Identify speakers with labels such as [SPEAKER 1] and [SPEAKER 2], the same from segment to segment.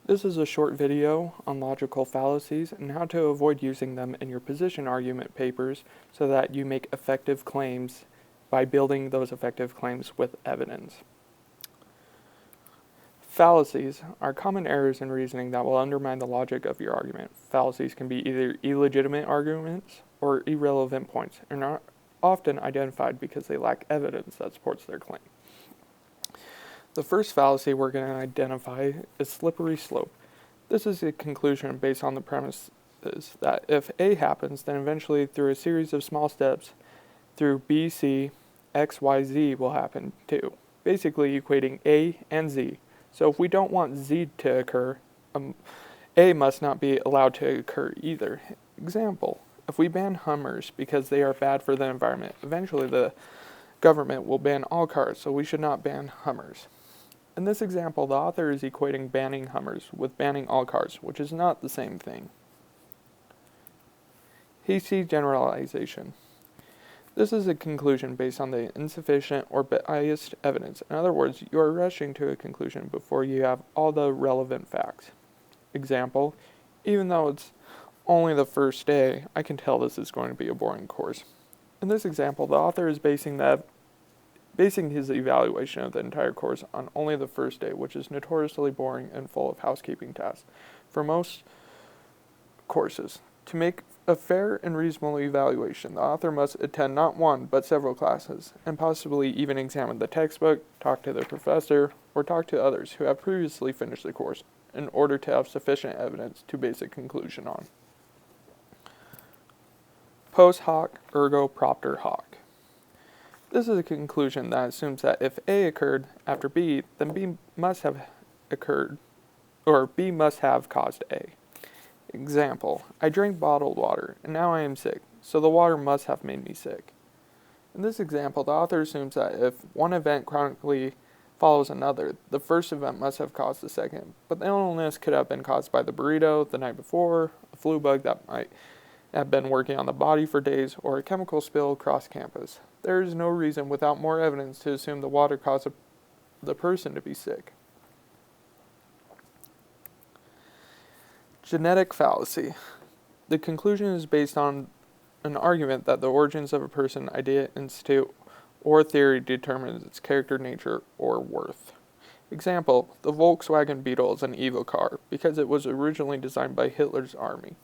[SPEAKER 1] This is a short video on logical fallacies and how to avoid using them in your position argument papers so that you make effective claims by building those effective claims with evidence. Fallacies are common errors in reasoning that will undermine the logic of your argument. Fallacies can be either illegitimate arguments or irrelevant points and are often identified because they lack evidence that supports their claim. The first fallacy we're going to identify is slippery slope. This is a conclusion based on the premises that if A happens, then eventually through a series of small steps through B, C, X, Y, Z will happen too, basically equating A and Z. So if we don't want Z to occur, A must not be allowed to occur either. Example, if we ban Hummers because they are bad for the environment, eventually the government will ban all cars, so we should not ban Hummers. In this example, the author is equating banning Hummers with banning all cars, which is not the same thing. Hasty generalization. This is a conclusion based on the insufficient or biased evidence. In other words, you are rushing to a conclusion before you have all the relevant facts. Example, even though it's only the first day, I can tell this is going to be a boring course. In this example, the author is basing his evaluation of the entire course on only the first day, which is notoriously boring and full of housekeeping tasks for most courses. To make a fair and reasonable evaluation, the author must attend not one, but several classes, and possibly even examine the textbook, talk to the professor, or talk to others who have previously finished the course in order to have sufficient evidence to base a conclusion on. Post hoc ergo propter hoc. This is a conclusion that assumes that if A occurred after B, then B must have occurred, or B must have caused A. Example, I drank bottled water, and now I am sick, so the water must have made me sick. In this example, the author assumes that if one event chronically follows another, the first event must have caused the second, but the illness could have been caused by the burrito the night before, a flu bug that might have been working on the body for days, or a chemical spill across campus. There is no reason without more evidence to assume the water caused the person to be sick. Genetic fallacy. The conclusion is based on an argument that the origins of a person, idea, institute, or theory determines its character, nature, or worth. Example, the Volkswagen Beetle is an evil car because it was originally designed by Hitler's army.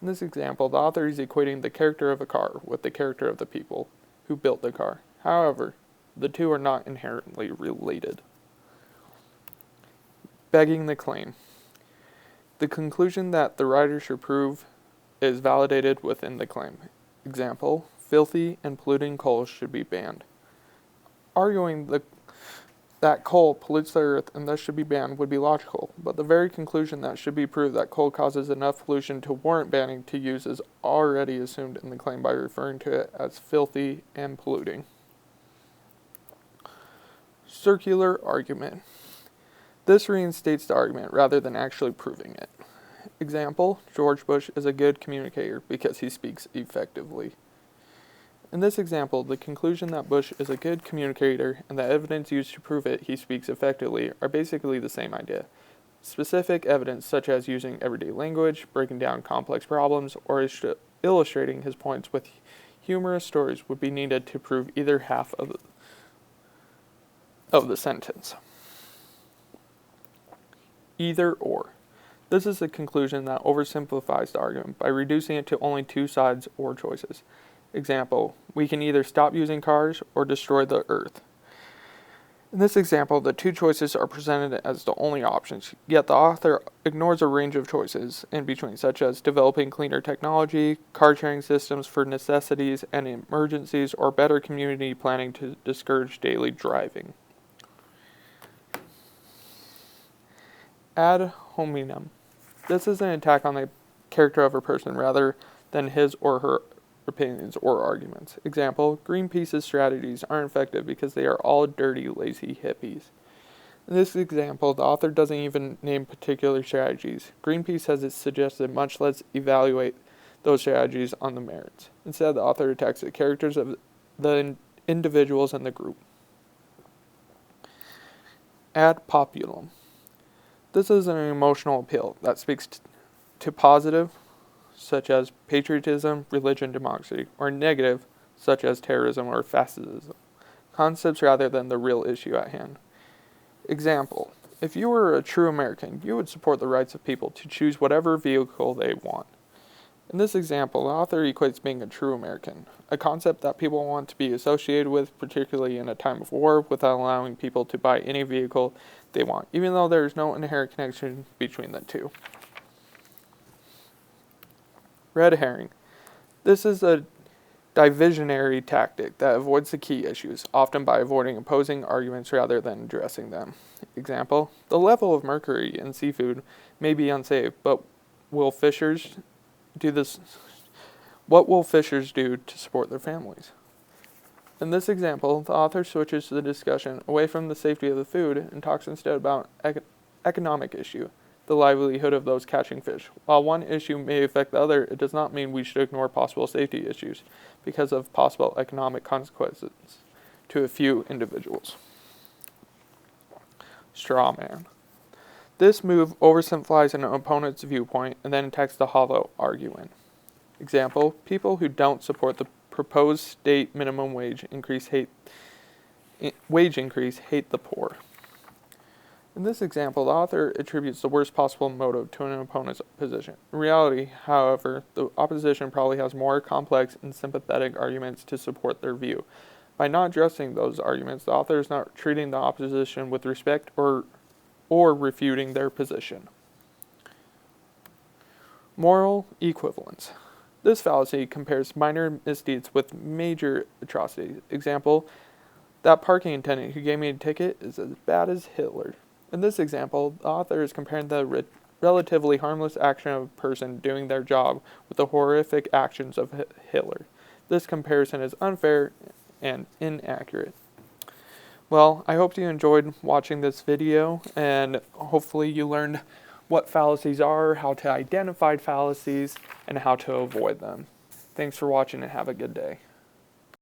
[SPEAKER 1] In this example, the author is equating the character of a car with the character of the people who built the car. However, the two are not inherently related. Begging the claim. The conclusion that the writer should prove is validated within the claim. Example, filthy and polluting coal should be banned. Arguing that coal pollutes the earth and thus should be banned would be logical, but the very conclusion that should be proved that coal causes enough pollution to warrant banning to use is already assumed in the claim by referring to it as filthy and polluting. Circular argument. This reinstates the argument rather than actually proving it. Example, George Bush is a good communicator because he speaks effectively. In this example, the conclusion that Bush is a good communicator and the evidence used to prove it he speaks effectively are basically the same idea. Specific evidence such as using everyday language, breaking down complex problems, or illustrating his points with humorous stories would be needed to prove either half of the sentence. Either or. This is a conclusion that oversimplifies the argument by reducing it to only two sides or choices. Example, we can either stop using cars or destroy the earth. In this example, the two choices are presented as the only options, yet the author ignores a range of choices in between, such as developing cleaner technology, car sharing systems for necessities and emergencies, or better community planning to discourage daily driving. Ad hominem. This is an attack on the character of a person rather than his or her opinions or arguments. Example, Greenpeace's strategies aren't effective because they are all dirty, lazy hippies. In this example, the author doesn't even name particular strategies. Greenpeace has suggested much less evaluate those strategies on the merits. Instead, the author attacks the characters of the individuals in the group. Ad populum. This is an emotional appeal that speaks to positive, such as patriotism, religion, democracy, or negative, such as terrorism or fascism, concepts rather than the real issue at hand. Example: if you were a true American, you would support the rights of people to choose whatever vehicle they want. In this example, the author equates being a true American, a concept that people want to be associated with, particularly in a time of war, without allowing people to buy any vehicle they want, even though there is no inherent connection between the two. Red herring. This is a divisionary tactic that avoids the key issues, often by avoiding opposing arguments rather than addressing them. Example: the level of mercury in seafood may be unsafe, but will fishers do this? What will fishers do to support their families? In this example, the author switches the discussion away from the safety of the food and talks instead about economic issue, the livelihood of those catching fish. While one issue may affect the other, it does not mean we should ignore possible safety issues because of possible economic consequences to a few individuals. Straw man. This move oversimplifies an opponent's viewpoint and then attacks the hollow argument. Example: people who don't support the proposed state minimum wage increase hate the poor. In this example, the author attributes the worst possible motive to an opponent's position. In reality, however, the opposition probably has more complex and sympathetic arguments to support their view. By not addressing those arguments, the author is not treating the opposition with respect or refuting their position. Moral equivalence. This fallacy compares minor misdeeds with major atrocities. Example: that parking attendant who gave me a ticket is as bad as Hitler. In this example, the author is comparing the relatively harmless action of a person doing their job with the horrific actions of Hitler. This comparison is unfair and inaccurate. Well, I hope you enjoyed watching this video, and hopefully you learned what fallacies are, how to identify fallacies, and how to avoid them. Thanks for watching and have a good day.